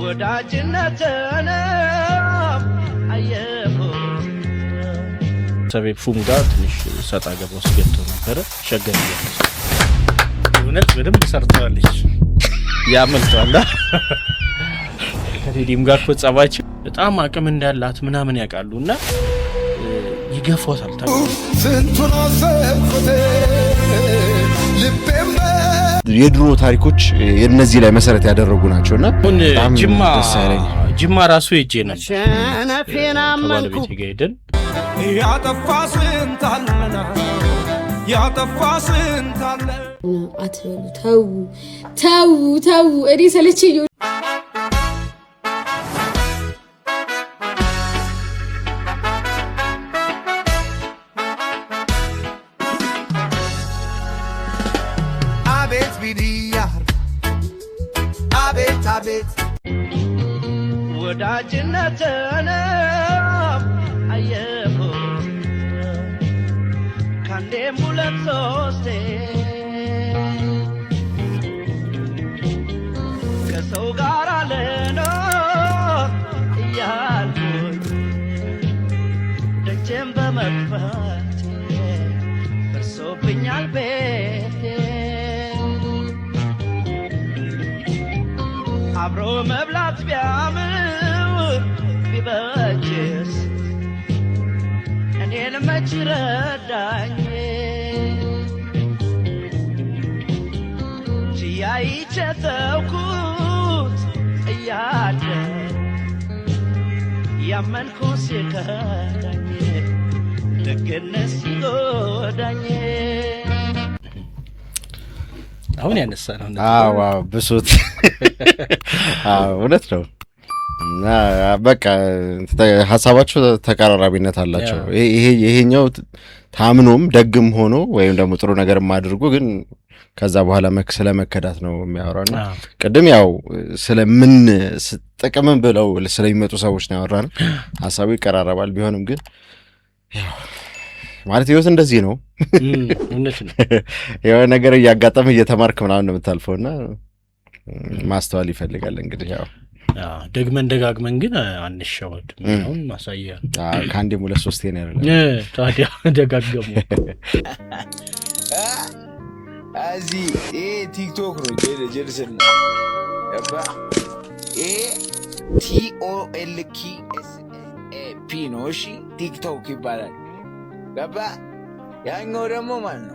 ወዳጅነትን አየሁ ሰበብ ፉንጋ ትንሽ ሰጣ ገባው ስገቶ ነበር ሸገር እውነት በደንብ ሰርተዋለች ያመልጣላ ከዲም ጋር ቆጻባች በጣም አቅም እንዳላት ምናምን ያቃሉና ይገፋታል ስንቱን አሰብኩት ልቤም የድሮ ታሪኮች የነዚህ ላይ መሰረት ያደረጉ ናቸውና ጅማ ራሱ እጄ ነው ሸነፌና መንኩ ገይደን ያጠፋስን ታለ አትበሉ ተው እኔ ሰለቸኝ አቤት ወዳጅነትን አየሁ ካንዴም ሁለት ሶስቴ ከሰው ጋር ልኖር እያልኩኝ ደጀን በመክፈቴ ፈርሶብኛል ቤቴ አብሮ መብላት ቢያምር ቢበጅስ እኔን መች ረዳኝ ችያይቼ ተውኩት እያለ ያመንኩት ሲከዳኝ ደግነት ሲጎዳኝ አሁን ያነሳነው አዎ ብሶት እውነት ነው እና በቃ ሐሳባቸው ተቀራራቢነት አላቸው ይሄኛው ታምኖም ደግም ሆኖ ወይም ደግሞ ጥሩ ነገርም አድርጎ ግን ከዛ በኋላ ስለመከዳት ነው የሚያወራው ቅድም ያው ስለምን ጥቅምን ብለው ስለሚመጡ ሰዎች ነው ያወራነው ሐሳቡ ይቀራረባል ቢሆንም ግን ያው ማለት ህይወት እንደዚህ ነው እውነት ነው ያው ነገር ያጋጠመ እየተማርክ ምናምን ነው የምታልፈውና ማስተዋል ይፈልጋል እንግዲህ ያው ደጋግመን ግን አንሻወድ አሁን ማሳያ ካንዴም ሁለት ሶስቴ ነው ያለው ታዲያ ደጋግሞ አዚ ቲክቶክ ነው ጀልስና ያባ TOLKSAP ነው እሺ ቲክቶክ ይባላል ገባ ያኛው ደግሞ ማን ነው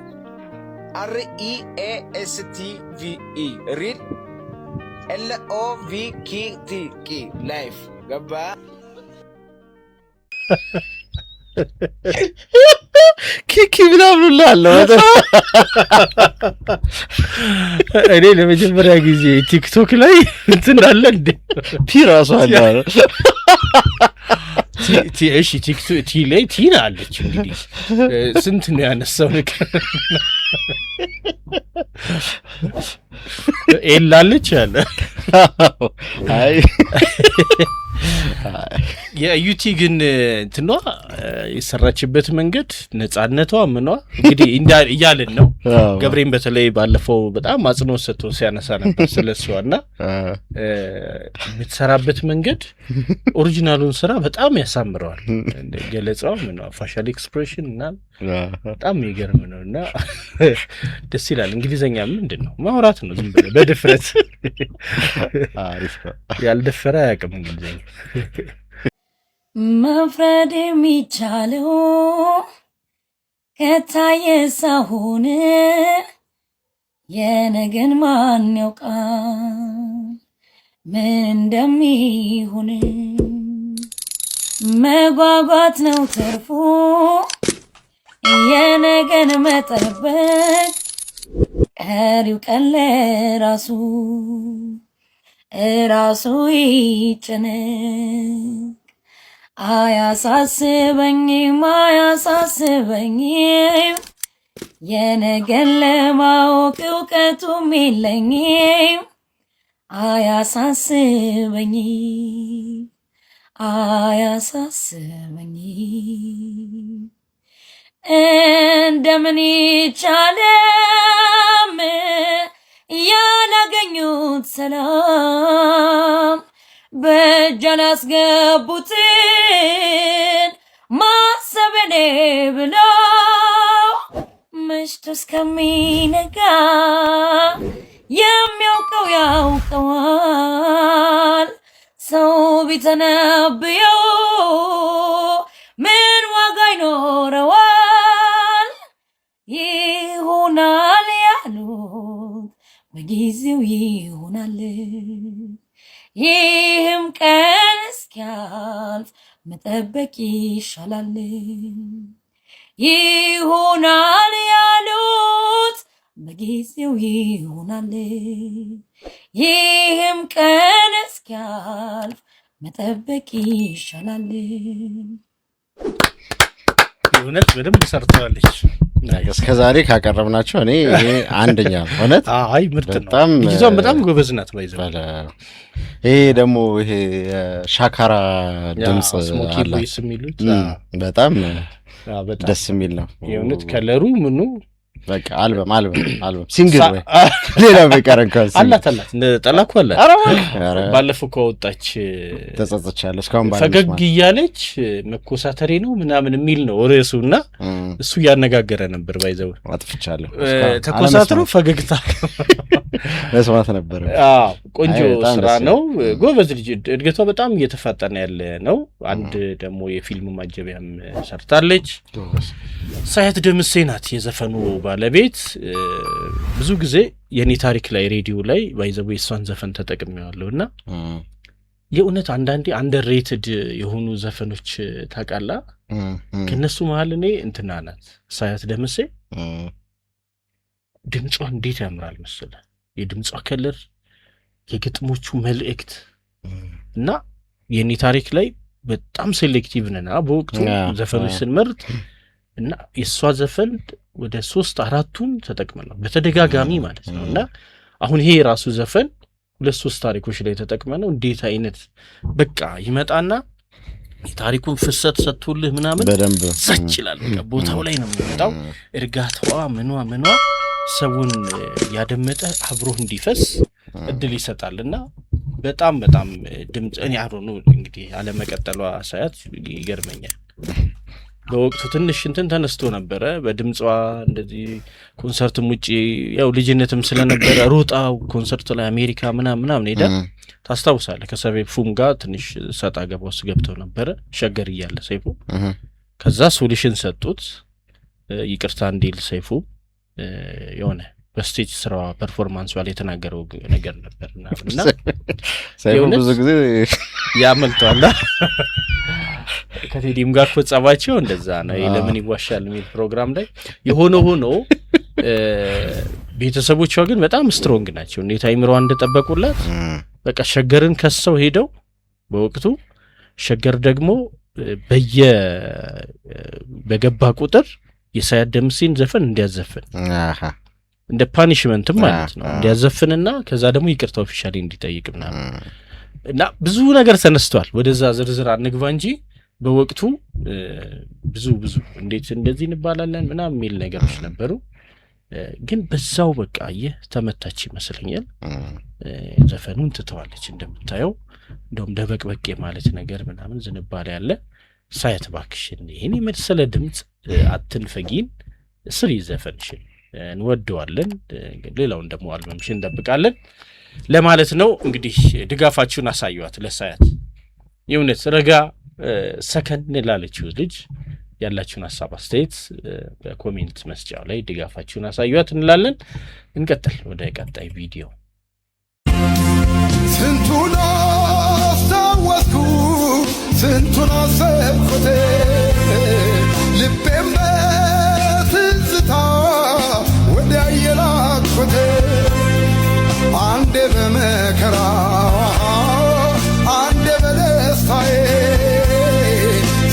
REASTVE ሪል LOVKTK ላይፍ ገባ ኪኪ ብላብሉላለው እኔ ለመጀመሪያ ጊዜ ቲክቶክ ላይ እንትን አለ እንዴ ፒራሱ አለ እሺ ቲክቶክ ቲ ላይ ቲና አለች እንግዲህ ስንት ነው ያነሳው ነገር ኤላለች አለ አይ የዩቲ ግን እንትኗ የሰራችበት መንገድ ነፃነቷ ምኗ እንግዲህ እያልን ነው ገብሬን በተለይ ባለፈው በጣም አጽንኦት ሰጥቶ ሲያነሳ ነበር ስለሷና የምትሰራበት መንገድ ኦሪጂናሉን ስራ በጣም ያሳምረዋል ገለጻው ምኗ ፋሻል ኤክስፕሬሽን እና በጣም የሚገርም ነውና ደስ ይላል እንግሊዘኛ ምንድነው ማውራት ነው ዝም ብለ በድፍረት አሪፍ ያልደፈረ ያቅም እንግሊዘኛ መፍረድ የሚቻለው ከታየ ሳይሆን የነገን ማን ያውቃል ምን እንደሚሆን መጓጓት ነው ተርፎ የነገን መጠበቅ ቀሪው ቀን ለራሱ ይጨነቅ አያሳስበኝም የነገን ለማወቅ እውቀቱም የለኝም አያሳስበኝም እንደምን ይቻለም ያላገኙት ሰላም በእጃን ያስገቡትን ማሰበኔ ብለው መሽቶ እስከሚነጋ የሚያውቀው ያውቀዋል ሰው ቢተነብየው ምን ዋጋ ይኖረዋል ይሆናል ያሉት በጊዜው ይሆናል ይህም ቀን እስኪያልፍ መጠበቅ ይሻላል ይሆናል ያሉት በጊዜው ይሆናል ይህም ቀን እስኪያልፍ መጠበቅ ይሻላል እውነት በደንብ ሰርተዋለች እስከዛሬ ካቀረብናቸው እኔ ይሄ አንደኛ ነው እውነት አይ ምርጥ ነው ልጅቷም በጣም ጎበዝ ናት ባይዘው ይሄ ደግሞ ይሄ ሻካራ ድምጽ ስሞኪ ቮይስ የሚሉት በጣም ደስ የሚል ነው የእውነት ከለሩ ምኑ በቃ አልበም ሲንግል ወይ ሌላ በቀረን ካስ አላት ጠላኩ አለ ባለፈው ከወጣች ተጸጽቻለሁ እስካሁን ፈገግ እያለች መኮሳተሬ ነው ምናምን የሚል ነው ርዕሱና እሱ ያነጋገረ ነበር ባይዘው አጥፍቻለሁ ተኮሳተሩ ፈገግታ መስማት ነበር ቆንጆ ስራ ነው ጎበዝ ልጅ እድገቷ በጣም እየተፋጠነ ያለ ነው አንድ ደግሞ የፊልም ማጀቢያም ሰርታለች ሳያት ደምሴ ናት የዘፈኑ ባለቤት ብዙ ጊዜ የኔ ታሪክ ላይ ሬዲዮ ላይ ባይዘው የሷን ዘፈን ተጠቅሜዋለሁና የእውነት አንዳንዴ አንደርሬትድ የሆኑ ዘፈኖች ታቃላ ከነሱ መሃል እኔ እንትና ናት ሳያት ደምሴ ድምጿ እንዴት ያምራል መሰለ የድምጿ ከለር የግጥሞቹ መልእክት እና የኔ ታሪክ ላይ በጣም ሴሌክቲቭ ነና በወቅቱ ዘፈኖች ስንመርጥ እና የሷ ዘፈን ወደ 3-4ቱን ተጠቅመናል በተደጋጋሚ ማለት ነውና አሁን ይሄ ራሱ ዘፈን 2-3 ታሪኮች ላይ ተጠቅመነው እንዴት አይነት በቃ ይመጣና የታሪኩን ፍሰት ሰጥቶልህ ምናምን በደንብ ሰጭላል በቃ ቦታው ላይ ነው የሚመጣው እርጋታዋ ምኗ ሰውን ያደመጠ አብሮ እንዲፈስ እድል ይሰጣልና በጣም ድምጽ እኔ አሮኑ እንግዲህ አለመቀጠሏ ሳያት ይገርመኛል በወቅቱ ትንሽ እንትን ተነስቶ ነበረ በድምጿ እንደዚህ ኮንሰርትም ውጪ ያው ልጅነትም ስለነበረ ሮጣው ኮንሰርት ላይ አሜሪካ ምናምን ሄዳ ታስታውሳለህ ከሰይፉም ጋር ትንሽ ሰጣ ገባ ውስጥ ገብተው ነበረ ሸገር እያለ ሰይፉ ከዛ ሶሉሽን ሰጡት ይቅርታ እንዲል ሰይፉ የሆነ በስቴጅ ስራዋ ፐርፎርማንስ ላይ የተናገረው ነገር ነበርና ሰይፉ ብዙ ጊዜ ያመልጣል ከቴዲም ጋር ተጻባቸው እንደዛ ነው ለምን ይዋሻል የሚል ፕሮግራም ላይ የሆነ ሆኖ ቤተሰቦቿ ግን በጣም ስትሮንግ ናቸው እንዴት አይምሮዋ እንደጠበቁላት በቃ ሸገርን ከሰው ሄደው በወቅቱ ሸገር ደግሞ በገባ ቁጥር የሳያት ደምሴን ዘፈን እንዲያዘፍን እንደ ፓኒሽመንት ማለት ነው እንዲያዘፍንና ከዛ ደግሞ ይቅርታ ኦፊሻሊ እንዲጠይቅና እና ብዙ ነገር ተነስቷል ወደዛ ዝርዝር አንግባ እንጂ በወቅቱ ብዙ እንዴት እንደዚህ እንባላለን ምናምን የሚል ነገሮች ነበሩ ግን በዛው በቃ ተመታች ይመስለኛል ዘፈኑን ትተዋለች እንደምታየው እንደውም ደበቅበቄ ማለት ነገር ምናምን ዝንባል ያለ ሳያት ባክሽን ይሄን የመሰለ ድምጽ አትንፈጊን ስሪ ዘፈንሽን እንወደዋለን ሌላውን ደግሞ አልበምሽን እንደብቃለን ለማለት ነው እንግዲህ ድጋፋችሁን አሳዩት ለሳያት የእውነት ረጋ ሰከን ላለችው ልጅ ያላችሁን ሐሳብ አስተያየት በኮሜንት መስጫው ላይ ድጋፋችሁን አሳዩት እንላለን እንቀጥል ወደ ቀጣይ ቪዲዮ ስንቱን አስታወስኩ ስንቱን አሰብኩት ልቤም በትዝታ ወዲያ የላኩት አንዴ በመከራ አንዴ በደስታዬ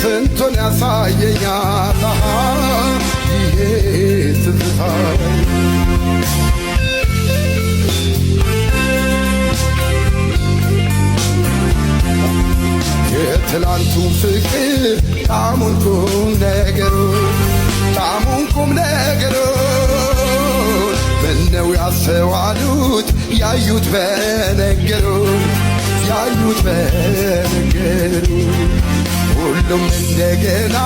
ስንቱን ያሳየኛል ይሄ ትዝታዬ የትላንቱ ፍቅር ጣሙን ቁም ነገሩ ምነው ያስተዋሉት ያዩት በነገሩ አስቡት በነገሩ ሁሉም እንደገና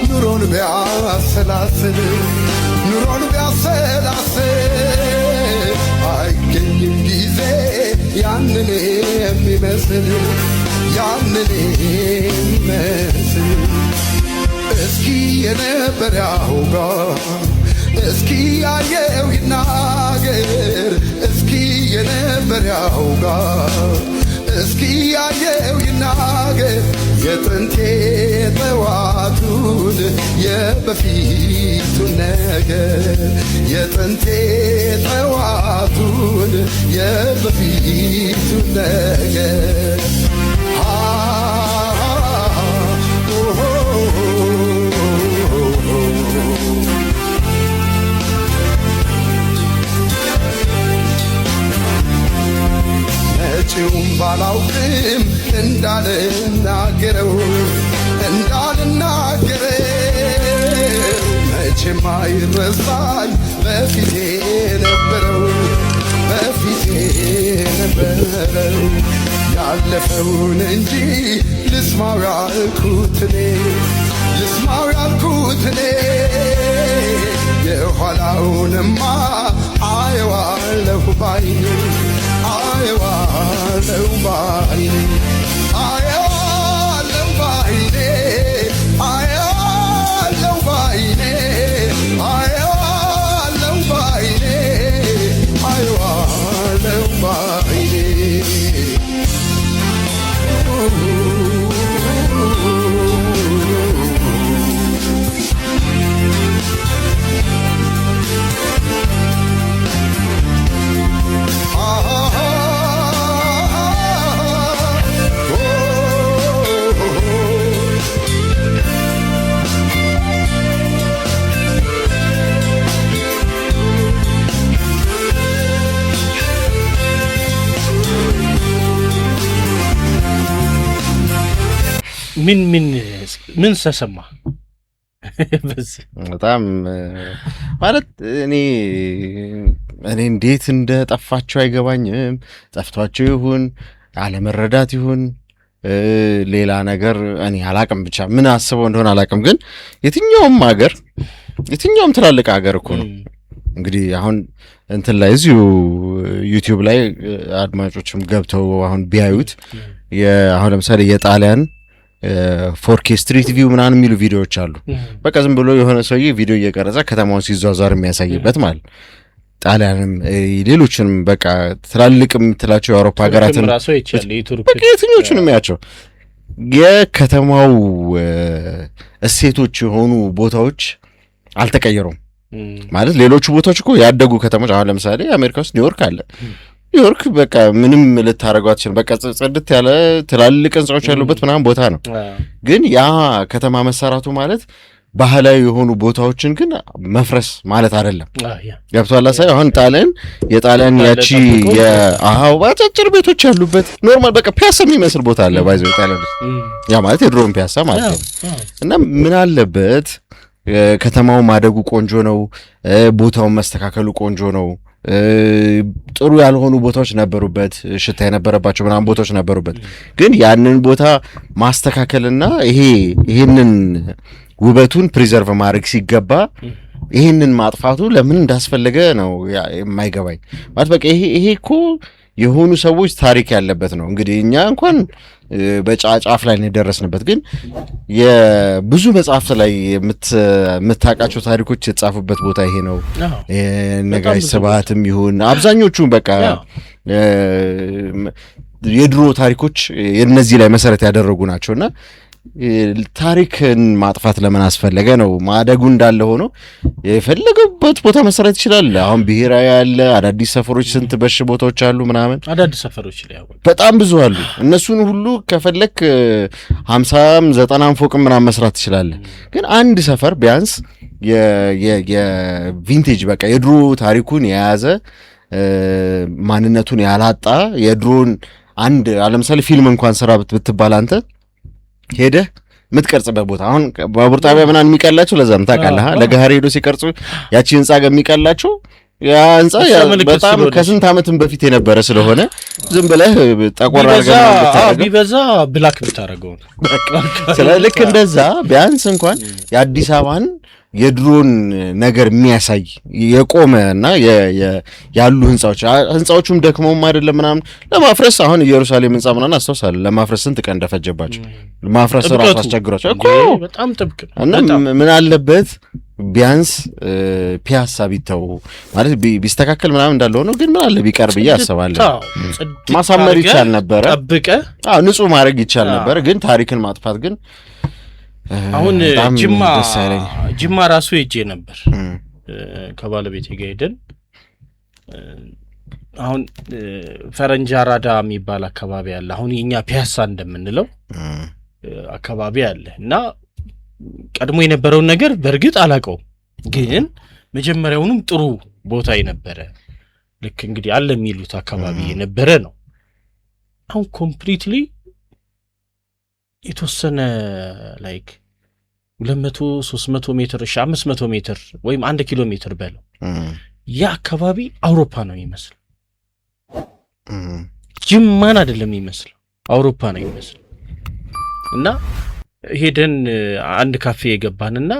ኑሮን ቢያሰላስል አይገኝም ጊዜ ያንን የሚመስል እስኪ የነበር ያውጋ እስኪ ያየው ይናገር እስኪ የነበር ያውጋ እስኪ ያየው ይናገር የጥንቴ ጠዋቱን የበፊቱን ነገር የጥንቴ ጠዋቱን የበፊቱን ነገር መጪውን ባላውቅም እንዳልናገረው መቼም አይረሳኝ በፊቴ ነበረው ያለፈውን እንጂ ልስማው ያልኩት እኔ የኋላውንማ አየዋለሁ ባይኔ ምን ተሰማ? በጣም ማለት እኔ እንዴት እንደጠፋቸው አይገባኝም። ጠፍቷቸው ይሁን አለመረዳት ይሁን ሌላ ነገር እኔ አላቅም። ብቻ ምን አስበው እንደሆነ አላቅም። ግን የትኛውም ትላልቅ ሀገር እኮ ነው እንግዲህ አሁን እንትን ላይ እዚሁ ዩቲዩብ ላይ አድማጮችም ገብተው አሁን ቢያዩት አሁን ለምሳሌ የጣሊያን 4K ስትሪት ቪው ምናምን የሚሉ ቪዲዮዎች አሉ። በቃ ዝም ብሎ የሆነ ሰውዬ ቪዲዮ እየቀረጸ ከተማውን ሲዟዟር የሚያሳይበት ማለት ጣሊያንም ሌሎችንም በቃ ትላልቅ የምትላቸው የአውሮፓ ሀገራትን በቃ የትኞቹንም ያቸው የከተማው እሴቶች የሆኑ ቦታዎች አልተቀየሩም ማለት ሌሎቹ ቦታዎች እኮ ያደጉ ከተሞች አሁን ለምሳሌ አሜሪካ ውስጥ ኒውዮርክ አለ። ኒውዮርክ በቃ ምንም ልታረጋው አትችልም። በቃ ጽድት ያለ ትላልቅ ህንጻዎች ያሉበት ምናምን ቦታ ነው። ግን ያ ከተማ መሰራቱ ማለት ባህላዊ የሆኑ ቦታዎችን ግን መፍረስ ማለት አይደለም። ገብቷል ሳይ አሁን የጣሊያን ያቺ አጫጭር ቤቶች ያሉበት ኖርማል በቃ ፒያሳ የሚመስል ቦታ አለ ባይዘው ጣሊያን ያ ማለት የድሮን ፒያሳ ማለት ነው። እና ምን አለበት ከተማው ማደጉ ቆንጆ ነው፣ ቦታውን መስተካከሉ ቆንጆ ነው። ጥሩ ያልሆኑ ቦታዎች ነበሩበት፣ ሽታ የነበረባቸው ምናምን ቦታዎች ነበሩበት። ግን ያንን ቦታ ማስተካከልና ይሄንን ውበቱን ፕሪዘርቭ ማድረግ ሲገባ ይሄንን ማጥፋቱ ለምን እንዳስፈለገ ነው የማይገባኝ። ማለት በቃ ይሄ እኮ የሆኑ ሰዎች ታሪክ ያለበት ነው። እንግዲህ እኛ እንኳን በጫፍ ላይ ነው የደረስንበት። ግን የብዙ መጽሐፍት ላይ የምታውቃቸው ታሪኮች የተጻፉበት ቦታ ይሄ ነው። ነጋሽ ስብሐትም ይሁን አብዛኞቹ በቃ የድሮ ታሪኮች የነዚህ ላይ መሰረት ያደረጉ ናቸውና ታሪክን ማጥፋት ለምን አስፈለገ ነው። ማደጉ እንዳለ ሆኖ የፈለገበት ቦታ መሰረት ይችላል። አሁን ብሔራዊ ያለ አዳዲስ ሰፈሮች ስንት በሽ ቦታዎች አሉ ምናምን አዳዲስ ሰፈሮች ላይ በጣም ብዙ አሉ። እነሱን ሁሉ ከፈለክ 50 90 ፎቅ ምናምን መስራት ትችላለህ። ግን አንድ ሰፈር ቢያንስ የቪንቴጅ በቃ የድሮ ታሪኩን የያዘ ማንነቱን ያላጣ የድሮን አንድ ለምሳሌ ፊልም እንኳን ስራ ብትባል አንተ ሄደህ የምትቀርጽበት ቦታ አሁን ባቡር ጣቢያ ምናምን የሚቀላቸው ለዛም ታውቃለህ። ለገሃር ሄዶ ሲቀርጹ ያቺ ህንጻ ጋር የሚቀላቸው ያ ህንጻ በጣም ከስንት ዓመትም በፊት የነበረ ስለሆነ ዝም ብለህ ጠቆር አድርገህ ቢበዛ ብላክ ብታረገው ልክ እንደዛ ቢያንስ እንኳን የአዲስ አበባን የድሮን ነገር የሚያሳይ የቆመና ያሉ ህንጻዎቹም ደክመውም አይደለም ምናምን ለማፍረስ አሁን ኢየሩሳሌም ህንጻ ምናምን አስተውሳለሁ ለማፍረስ ስንት ቀን እንደፈጀባቸው ማፍረስ ራሱ አስቸግሯቸው እኮ በጣም ጥብቅ እና ምን አለበት ቢያንስ ፒያሳ ቢተው ማለት ቢስተካከል ምናምን እንዳለ ሆኖ ግን ምን አለ ቢቀር ብዬ አስባለሁ። ማሳመር ይቻል ነበር ጠብቀ ንጹህ ማድረግ ይቻል ነበር ግን ታሪክን ማጥፋት ግን አሁን ጅማ ራሱ ሄጄ ነበር ከባለቤቴ ጋር ሄደን አሁን ፈረንጅ አራዳ የሚባል አካባቢ አለ አሁን የኛ ፒያሳ እንደምንለው አካባቢ አለ እና ቀድሞ የነበረውን ነገር በርግጥ አላቀው ግን መጀመሪያውንም ጥሩ ቦታ የነበረ ልክ እንግዲህ አለ የሚሉት አካባቢ የነበረ ነው አሁን ኮምፕሊትሊ የተወሰነ ላይክ 200 300 ሜትር 500 ሜትር ወይም 1 ኪሎ ሜትር በለው ያ አካባቢ አውሮፓ ነው የሚመስለው ጅማን አይደለም የሚመስለው አውሮፓ ነው የሚመስለው እና ሄደን አንድ ካፌ የገባንና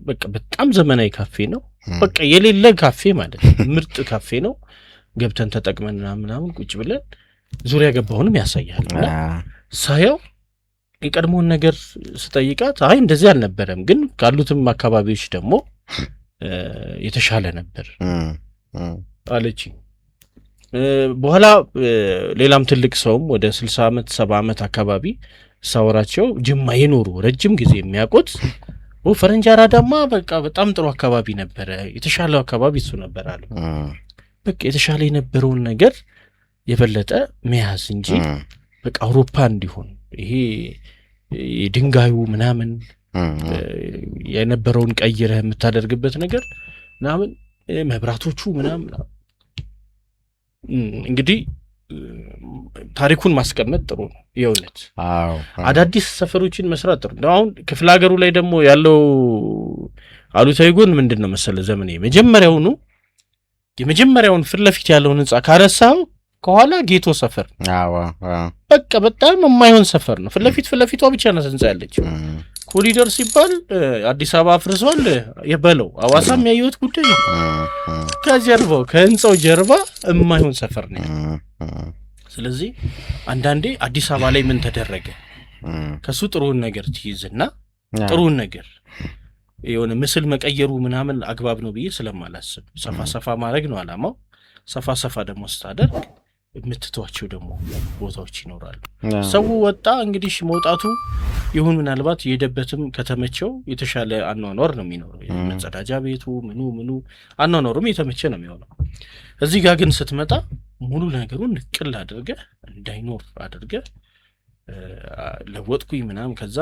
በቃ በጣም ዘመናዊ ካፌ ነው በቃ የሌለ ካፌ ማለት ምርጥ ካፌ ነው ገብተን ተጠቅመን ምናምን ቁጭ ብለን ዙሪያ ገባውንም ያሳያልና ሳየው የቀድሞውን ነገር ስጠይቃት አይ እንደዚህ አልነበረም ግን ካሉትም አካባቢዎች ደግሞ የተሻለ ነበር አለች በኋላ በኋላ ትልቅ ሰውም ወደ 60 ዓመት 70 ዓመት አካባቢ ሳወራቸው ጅማ የኖሩ ረጅም ጊዜ የሚያቆት ፈረንጅ አራዳማ በቃ በጣም ጥሩ አካባቢ ነበር የተሻለው አካባቢ እሱ ነበር አሉ በቃ የተሻለ የነበረውን ነገር የበለጠ መያዝ እንጂ በቃ አውሮፓ እንዲሆን ይሄ ድንጋዩ ምናምን የነበረውን ቀይረህ የምታደርግበት ነገር ምናምን መብራቶቹ ምናምን እንግዲህ ታሪኩን ማስቀመጥ ጥሩ ነው የእውነት አዳዲስ ሰፈሮችን መስራት ጥሩ ነው አሁን ክፍለ ሀገሩ ላይ ደግሞ ያለው አሉታዊ ጎን ምንድነው መሰለ ዘመኔ የመጀመሪያውን ፍል ለፊት ያለውን ህንጻ ካረሳው ከኋላ ጌቶ ሰፈር በቃ በጣም የማይሆን ሰፈር ነው ፍል ለፊቷ ብቻ ነው ህንጻ ያለችው ኮሪደር ሲባል አዲስ አበባ አፍርሷል የበለው አዋሳም ያየሁት ጉዳይ ነው ከጀርባው ከህንጻው ጀርባ የማይሆን ሰፈር ነው ስለዚህ አንዳንዴ አዲስ አበባ ላይ ምን ተደረገ ከሱ ጥሩን ነገር ትይዝና ጥሩን ነገር የሆነ ምስል መቀየሩ ምናምን አግባብ ነው ብዬ ስለማላስብ ሰፋ ማድረግ ነው አላማው ሰፋ ደግሞ ስታደርግ የምትተዋቸው ደግሞ ቦታዎች ይኖራሉ ሰው ወጣ እንግዲህ መውጣቱ ይሁን ምናልባት የሄደበትም ከተመቸው የተሻለ አኗኗር ነው የሚኖረው መጸዳጃ ቤቱ ምኑ አኗኗሩም የተመቸ ነው የሚሆነው እዚህ ጋር ግን ስትመጣ ሙሉ ነገሩን ንቅል አድርገህ እንዳይኖር አድርገህ ለወጥኩኝ ምናምን ከዛ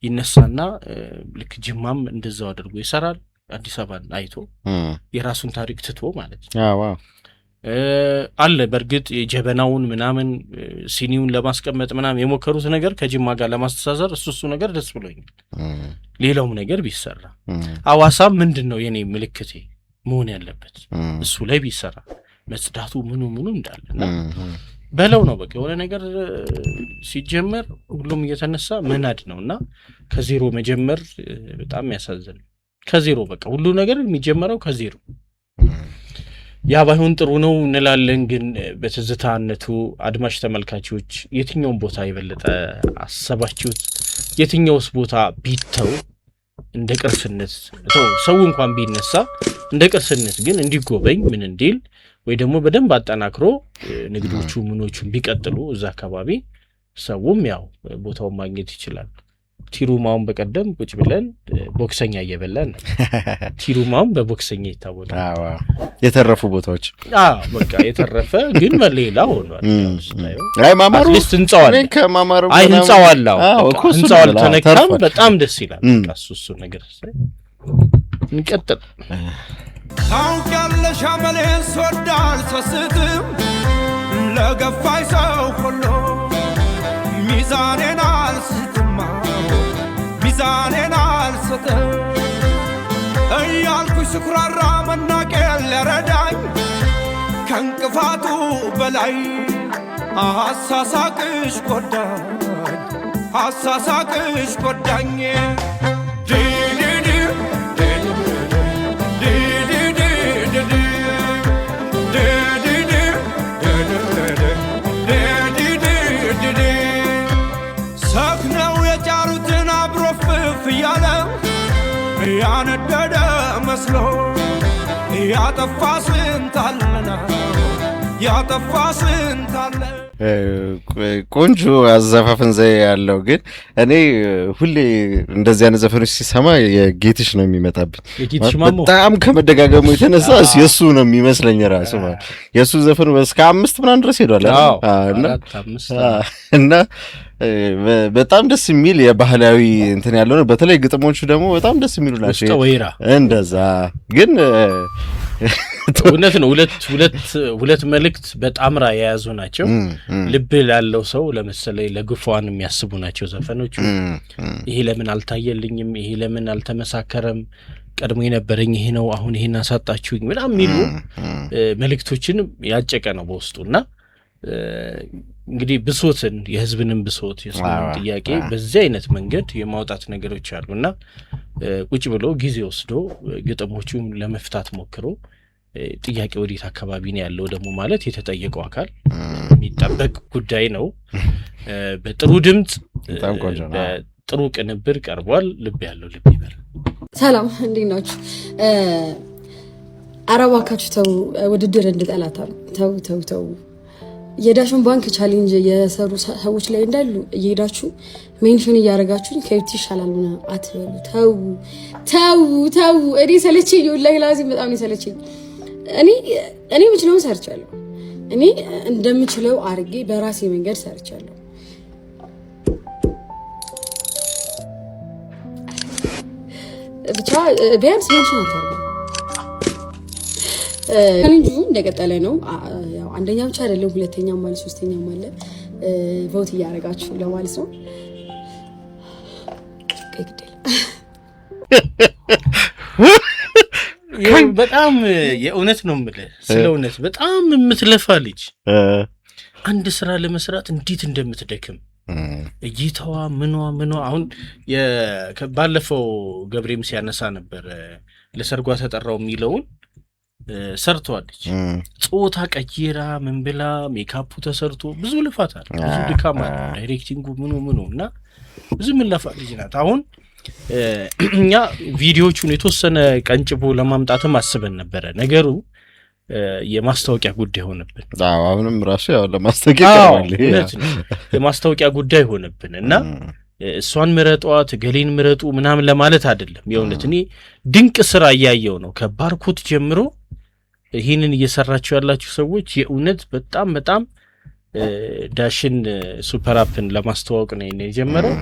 ይነሳና ልክ ጅማም እንደዛው አድርጎ ይሰራል አዲስ አበባን አይቶ የራሱን ታሪክ ትቶ ማለት ነው አለ በርግጥ የጀበናውን ምናምን ሲኒውን ለማስቀመጥ ምናምን የሞከሩት ነገር ከጅማ ጋር ለማስተሳሰር እሱ ነገር ደስ ብሎኛል ሌላውም ነገር ቢሰራ አዋሳም ምንድነው የኔ ምልክቴ መሆን ያለበት እሱ ላይ ቢሰራ መጽዳቱ ምኑ እንዳለና በለው ነው በቃ የሆነ ነገር ሲጀመር ሁሉም እየተነሳ መናድ ነውና ከዜሮ መጀመር በጣም ያሳዝናል ከዜሮ በቃ ሁሉ ነገር የሚጀመረው ከዜሮ ያ ባይሆን ጥሩ ነው እንላለን ግን በትዝታነቱ አድማጭ ተመልካቾች የትኛውን ቦታ የበለጠ አሰባችሁት የትኛውስ ቦታ ቢተው እንደ ቅርስነት ሰው እንኳን ቢነሳ እንደ ቅርስነት ግን እንዲጎበኝ ምን እንዲል ወይ ደግሞ በደንብ አጠናክሮ ንግዶቹ ምኖቹን ቢቀጥሉ እዛ አካባቢ ሰውም ያው ቦታውን ማግኘት ይችላል ቲሩማውን በቀደም ቁጭ ብለን ቦክሰኛ እየበላን ቲሩማውን በቦክሰኛ ይታወቃል የተረፉ ቦታዎች በቃ የተረፈ ግን ሌላ ሆኗል አይ ማማሩ አትሊስት ህንጻዋል ከማማሩ አይ ህንጻዋል ህንጻዋል ተነካም በጣም ደስ ይላል በቃ እሱ ነገር እንቀጥል ታውቂያለሽ አመሌን ስወዳል ሰስትም ለገፋይ ሰው ሁሉ ሚዛኔን አልስትም እያልኩሽ ስኩራራ መናቄል የረዳኝ ከእንቅፋቱ በላይ አሳሳቅሽ ጎዳኝ ሰክነው የጫሩትን አብሮፍፍ እያለ ያነደደ መስሎ ያጠፋ ስንታለና ቆንጆ አዘፋፈን ዘዬ ያለው ግን እኔ ሁሌ እንደዚህ አይነት ዘፈኖች ሲሰማ የጌትሽ ነው የሚመጣብኝ። በጣም ከመደጋገሙ የተነሳ የሱ ነው የሚመስለኝ ራሱ ማለት የሱ ዘፈኑ እስከ 5 ምናምን ድረስ ሄዷል እና በጣም ደስ የሚል የባህላዊ እንትን ያለው ነው። በተለይ ግጥሞቹ ደግሞ በጣም ደስ የሚሉ ናቸው። እንደዛ ግን እውነት ነው። ሁለት መልእክት በጣምራ የያዙ ናቸው። ልብ ላለው ሰው ለምሳሌ ለግፏን የሚያስቡ ናቸው ዘፈኖቹ። ይሄ ለምን አልታየልኝም፣ ይሄ ለምን አልተመሳከረም፣ ቀድሞ የነበረኝ ይሄ ነው፣ አሁን ይሄን አሳጣችሁኝ ምናምን የሚሉ መልእክቶችን ያጨቀ ነው በውስጡና እንግዲህ ብሶትን የህዝብንም ብሶት የሰውን ጥያቄ በዚህ አይነት መንገድ የማውጣት ነገሮች አሉና ቁጭ ብሎ ጊዜ ወስዶ ግጥሞቹን ለመፍታት ሞክሮ ጥያቄ ወዴት አካባቢ ነው ያለው ደግሞ ማለት የተጠየቀው አካል የሚጠበቅ ጉዳይ ነው። በጥሩ ድምጽ በጥሩ ቅንብር ቀርቧል። ልብ ያለው ልብ ይበል። ሰላም እንዴት ናችሁ? አረባካችሁ ተው፣ ውድድር እንድጠላታ ተው። የዳሽን ባንክ ቻሌንጅ የሰሩ ሰዎች ላይ እንዳሉ እየሄዳችሁ ሜንሽን እያደረጋችሁኝ ከዩቲ ይሻላል ሆነ አትበሉ። ተው። እኔ ሰለቸኝ፣ ወላሂ ላዚም በጣም ሰለቸኝ። እኔ ምችለውን ሰርቻለሁ። እኔ እንደምችለው አርጌ በራሴ መንገድ ሰርቻለሁ። ብቻ ቢያንስ ሜንሽን አታርጉ። ቻሌንጁ እንደቀጠለ ነው። ያው አንደኛ ብቻ አይደለም፣ ሁለተኛም ማለት ሶስተኛም አለ። ቮት እያደረጋችሁ ለማለት ነው። በጣም የእውነት ነው የምልህ፣ ስለ እውነት በጣም የምትለፋ ልጅ አንድ ስራ ለመስራት እንዴት እንደምትደክም እይታዋ ምኗ አሁን ባለፈው ገብሬም ሲያነሳ ነበር ለሰርጓ ተጠራው የሚለውን ሰርተዋለች። ጾታ ቀይራ ምን ብላ ሜካፑ ተሰርቶ ብዙ ልፋት አለ፣ ብዙ ድካም አለ፣ ዳይሬክቲንጉ ምኑ እና ብዙ ምለፋ ልጅ ናት። አሁን እኛ ቪዲዮቹን የተወሰነ ቀንጭቦ ለማምጣትም አስበን ነበረ። ነገሩ የማስታወቂያ ጉዳይ ሆነብን። አሁንም ራሱ ያው ለማስታወቂያ የማስታወቂያ ጉዳይ ሆነብን እና እሷን ምረጧት ገሌን ምረጡ ምናምን ለማለት አይደለም። የእውነት እኔ ድንቅ ስራ እያየው ነው ከባርኮት ጀምሮ ይህንን እየሰራችሁ ያላችሁ ሰዎች የእውነት በጣም ዳሽን ሱፐር አፕን ለማስተዋወቅ ነው የጀመረው።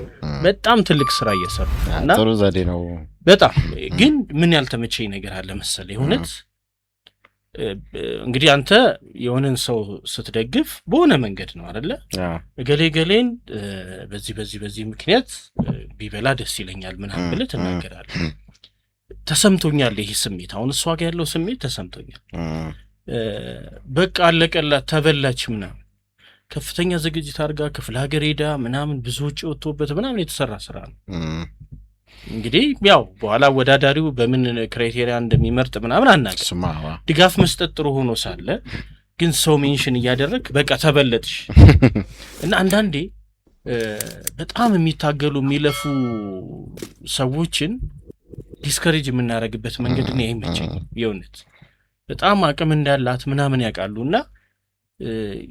በጣም ትልቅ ስራ እየሰሩ እና ጥሩ ዘዴ ነው። በጣም ግን ምን ያልተመቸኝ ነገር አለ መሰለህ? የእውነት እንግዲህ አንተ የሆነን ሰው ስትደግፍ በሆነ መንገድ ነው አይደለ? ገሌን በዚህ ምክንያት ቢበላ ደስ ይለኛል ምናምን ብለህ ትናገራለህ። ተሰምቶኛል ይሄ ስሜት፣ አሁን እሷ ጋር ያለው ስሜት ተሰምቶኛል። በቃ አለቀላት ተበላች ምናምን ከፍተኛ ዝግጅት አድርጋ ክፍለ ሀገር ሄዳ ምናምን ብዙ ወጪ ወጥቶበት ምናምን የተሰራ ስራ ነው። እንግዲህ ያው በኋላ አወዳዳሪው በምን ክራይቴሪያ እንደሚመርጥ ምናምን አናውቅም። ድጋፍ መስጠት ጥሩ ሆኖ ሳለ ግን ሰው ሜንሽን እያደረግ በቃ ተበለጥሽ እና አንዳንዴ በጣም የሚታገሉ የሚለፉ ሰዎችን ዲስከሬጅ የምናደርግበት መንገድ ነው አይመቸኝም። የእውነት በጣም አቅም እንዳላት ምናምን ያውቃሉና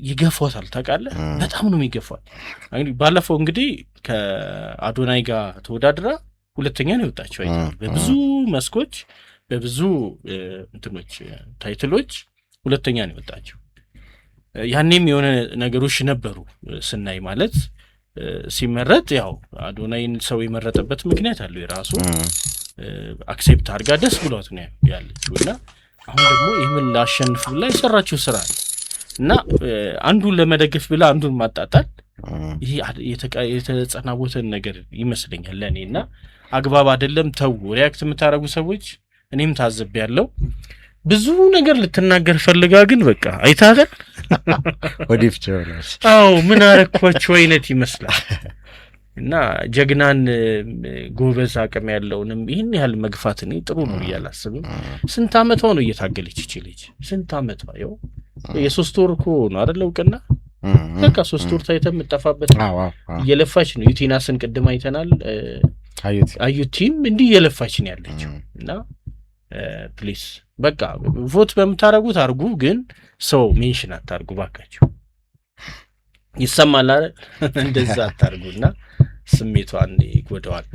ይገፏታል። ታውቃለህ? በጣም ነው የሚገፏት። ባለፈው እንግዲህ ከአዶናይ ጋር ተወዳድራ ሁለተኛ ነው የወጣችው። በብዙ መስኮች በብዙ እንትኖች ታይትሎች ሁለተኛ ነው የወጣችው። ያኔም የሆነ ነገሮች ነበሩ ስናይ ማለት ሲመረጥ ያው አዶናይን ሰው የመረጠበት ምክንያት አለው የራሱ አክሴፕት አድርጋ ደስ ብሏት ነው ያለችው እና አሁን ደግሞ ይህን ላሸንፍ ብላ የሰራችው ስራ ነው እና አንዱን ለመደገፍ ብላ አንዱን ማጣጣል ይሄ የተጸናወተን ነገር ይመስለኛል ለእኔ እና አግባብ አይደለም። ተው ሪያክት የምታደርጉ ሰዎች እኔም ታዘብ ያለው ብዙ ነገር ልትናገር ፈልጋ ግን በቃ አይታገል ወዲፍ ጆርናል አው ምን አረኳቸው አይነት ይመስላል እና ጀግናን ጎበዝ አቅም ያለውንም ይሄን ያህል መግፋት እኔ ጥሩ ነው ያላስብም ስንት አመቷ ነው እየታገለች እቺ ልጅ ስንት አመቷ ነው የ3 ወር እኮ ነው አይደል እውቅና በቃ 3 ወር ታይተ የምትጠፋበት እየለፋች ነው ዩቲናስን ቅድም አይተናል አዩቲም እንዲህ እየለፋች ነው ያለችው እና ፕሊዝ በቃ ቮት በመታረጉት አርጉ ግን ሰው ሜንሽን አታርጉ ባካችሁ ይሰማል አይደል እንደዛ አታርጉና ስሜቷን ይጎዳዋል